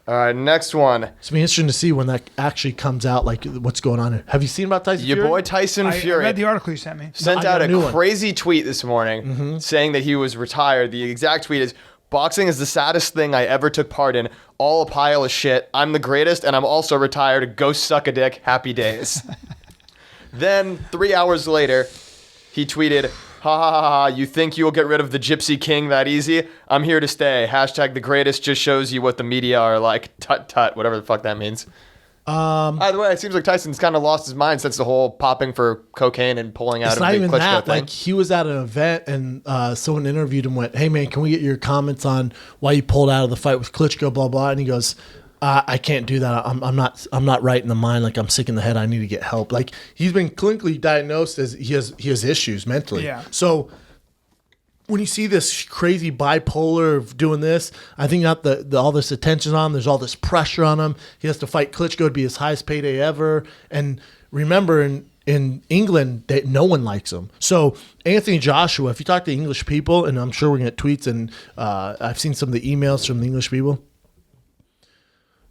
All right, next one. It's be interesting to see when that actually comes out, like what's going on here. Have you seen about Tyson Fury? Your boy Tyson Fury. I read the article you sent me. Sent out a crazy tweet this morning saying that he was retired. The exact tweet is, "Boxing is the saddest thing I ever took part in. All a pile of shit. I'm the greatest, and I'm also retired. Go suck a dick. Happy days." Then 3 hours later, he tweeted, "Ha ha ha ha, you think you'll get rid of the Gypsy King that easy? I'm here to stay. Hashtag the greatest just shows you what the media are like. Tut tut," whatever the fuck that means. By the way, it seems like Tyson's kind of lost his mind since the whole popping for cocaine and pulling out It's of not the even Klitschko that. thing. Like, he was at an event and someone interviewed him, went, "Hey man, can we get your comments on why you pulled out of the fight with Klitschko, blah blah," and he goes, I can't do that. I'm not right in the mind. Like, I'm sick in the head. I need to get help. Like, he's been clinically diagnosed as he has issues mentally. Yeah. So when you see this crazy bipolar of doing this, I think all this attention on him, there's all this pressure on him. He has to fight Klitschko to be his highest payday ever. And remember, in England, no one likes him. So Anthony Joshua, if you talk to English people, and I'm sure we're going to get tweets, and I've seen some of the emails from the English people.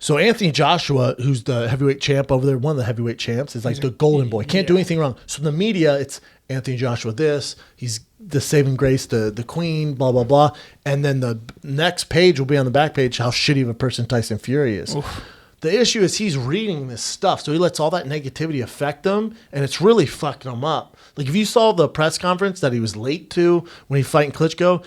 So Anthony Joshua, who's the heavyweight champ over there, one of the heavyweight champs, is like the golden boy. Can't do anything wrong. So the media, it's Anthony Joshua this, he's the saving grace, the queen, blah, blah, blah. And then the next page will be on the back page how shitty of a person Tyson Fury is. Oof. The issue is he's reading this stuff, so he lets all that negativity affect him, and it's really fucking him up. Like, if you saw the press conference that he was late to when he fighting Klitschko,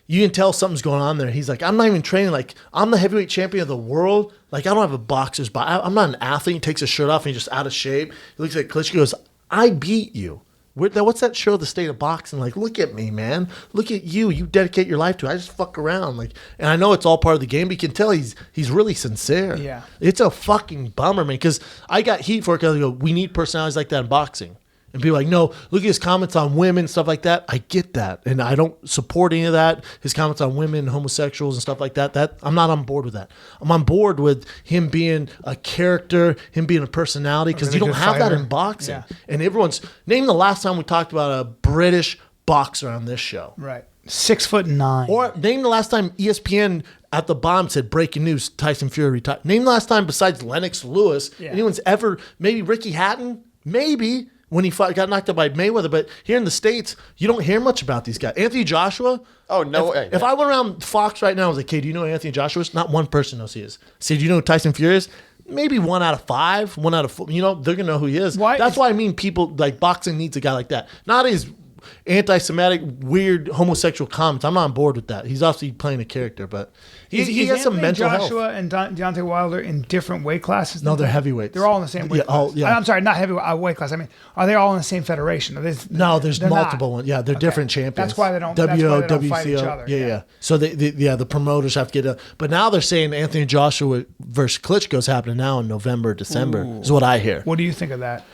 you can tell something's going on there. He's like, "I'm not even training. Like, I'm the heavyweight champion of the world. Like, I don't have a boxer's body. I'm not an athlete." He takes his shirt off and he's just out of shape. He looks at Klitschko and goes, "I beat you. What's that show, The State of Boxing? Like, look at me, man. Look at you. You dedicate your life to it. I just fuck around." Like, and I know it's all part of the game, but you can tell he's really sincere. Yeah. It's a fucking bummer, man, because I got heat for it because I go, we need personalities like that in boxing. And people are like, "No, look at his comments on women, stuff like that." I get that. And I don't support any of that. His comments on women, homosexuals, and stuff like that. I'm not on board with that. I'm on board with him being a character, him being a personality, because really you don't have that in boxing. Yeah. And name the last time we talked about a British boxer on this show. Right. 6'9". Or name the last time ESPN at the bottom said, "Breaking news, Tyson Fury retired." Name the last time besides Lennox Lewis, anyone's ever, maybe Ricky Hatton, maybe, when he got knocked out by Mayweather. But here in the States, you don't hear much about these guys. Anthony Joshua. Oh, no way. If I went around Fox right now, I was like, "Hey, do you know who Anthony Joshua is?" Not one person knows who he is. Say, "Do you know who Tyson Fury is?" Maybe 1 out of 5, 1 out of 4. They're going to know who he is. That's why I mean people, like, boxing needs a guy like that. Not his anti-Semitic, weird homosexual comments. I'm not on board with that. He's obviously playing a character, but he has some mental health. Joshua and Deontay Wilder in different weight classes? No, they're heavyweights. They're all in the same weight class. I'm sorry, not heavyweight weight class. I mean, are they all in the same federation? No, there's multiple ones. Yeah, they're different champions. That's why they don't fight each other. Yeah. So the promoters have to get but now they're saying Anthony Joshua versus Klitschko is happening now in November, December, is what I hear. What do you think of that?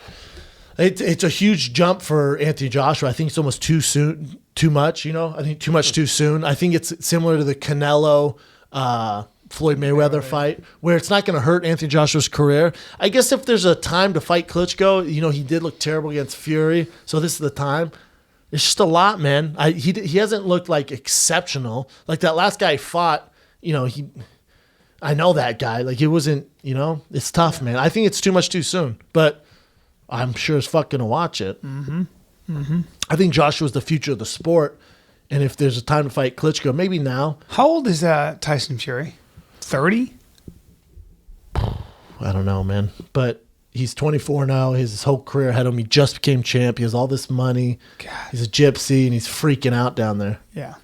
It's a huge jump for Anthony Joshua. I think it's almost too soon, too much, I think too much too soon. I think it's similar to the Canelo Floyd Mayweather fight, where it's not going to hurt Anthony Joshua's career. I guess if there's a time to fight Klitschko, he did look terrible against Fury, so this is the time. It's just a lot, man. He hasn't looked like exceptional. Like that last guy he fought, I know that guy. Like, it wasn't, it's tough, man. I think it's too much too soon, but I'm sure as fuck going to watch it. Mm-hmm. Mm-hmm. I think Joshua's the future of the sport, and if there's a time to fight Klitschko, maybe now. How old is Tyson Fury? 30? I don't know, man. But he's 24 now. His whole career ahead of him. He just became champ. He has all this money. God. He's a gypsy, and he's freaking out down there. Yeah.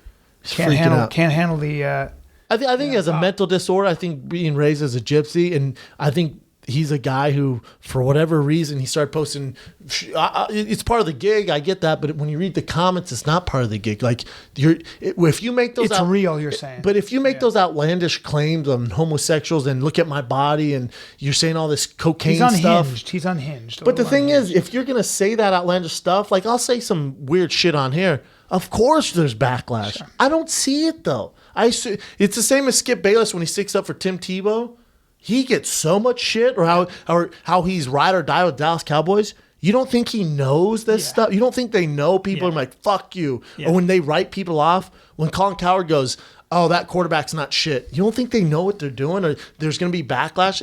Can't handle the... I think he has a mental disorder. I think being raised as a gypsy, and I think he's a guy who, for whatever reason, he started posting. It's part of the gig. I get that, but when you read the comments, it's not part of the gig. Like, if you make those, it's real. You're saying, but if you make those outlandish claims on homosexuals and look at my body, and you're saying all this cocaine stuff, he's unhinged. But the thing is, if you're gonna say that outlandish stuff, like I'll say some weird shit on here. Of course, there's backlash. Sure. I don't see it though. It's the same as Skip Bayless when he sticks up for Tim Tebow. He gets so much shit, or how he's ride or die with Dallas Cowboys. You don't think he knows this stuff? You don't think they know people are like, fuck you? Yeah. Or when they write people off, when Colin Cowherd goes, oh, that quarterback's not shit. You don't think they know what they're doing, or there's going to be backlash?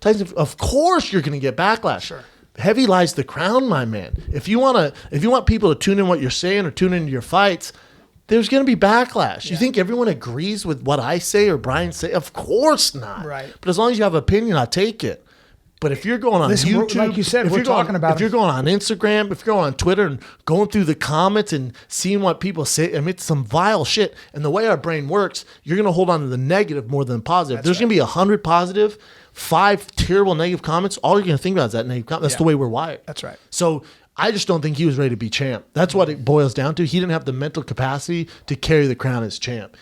Tyson, of course you're going to get backlash. Sure. Heavy lies the crown, my man. If you want people to tune in what you're saying or tune into your fights, there's going to be backlash. You think everyone agrees with what I say or Brian say? Of course not. Right. But as long as you have an opinion, I'll take it. But if you're going on YouTube, like you said, we're talking about if you're going on Instagram, if you're going on Twitter and going through the comments and seeing what people say, I mean, it's some vile shit. And the way our brain works, you're going to hold on to the negative more than the positive. There's going to be 100 positive, 5 terrible negative comments. All you're going to think about is that negative comment. That's the way we're wired. That's right. So I just don't think he was ready to be champ. That's what it boils down to. He didn't have the mental capacity to carry the crown as champ.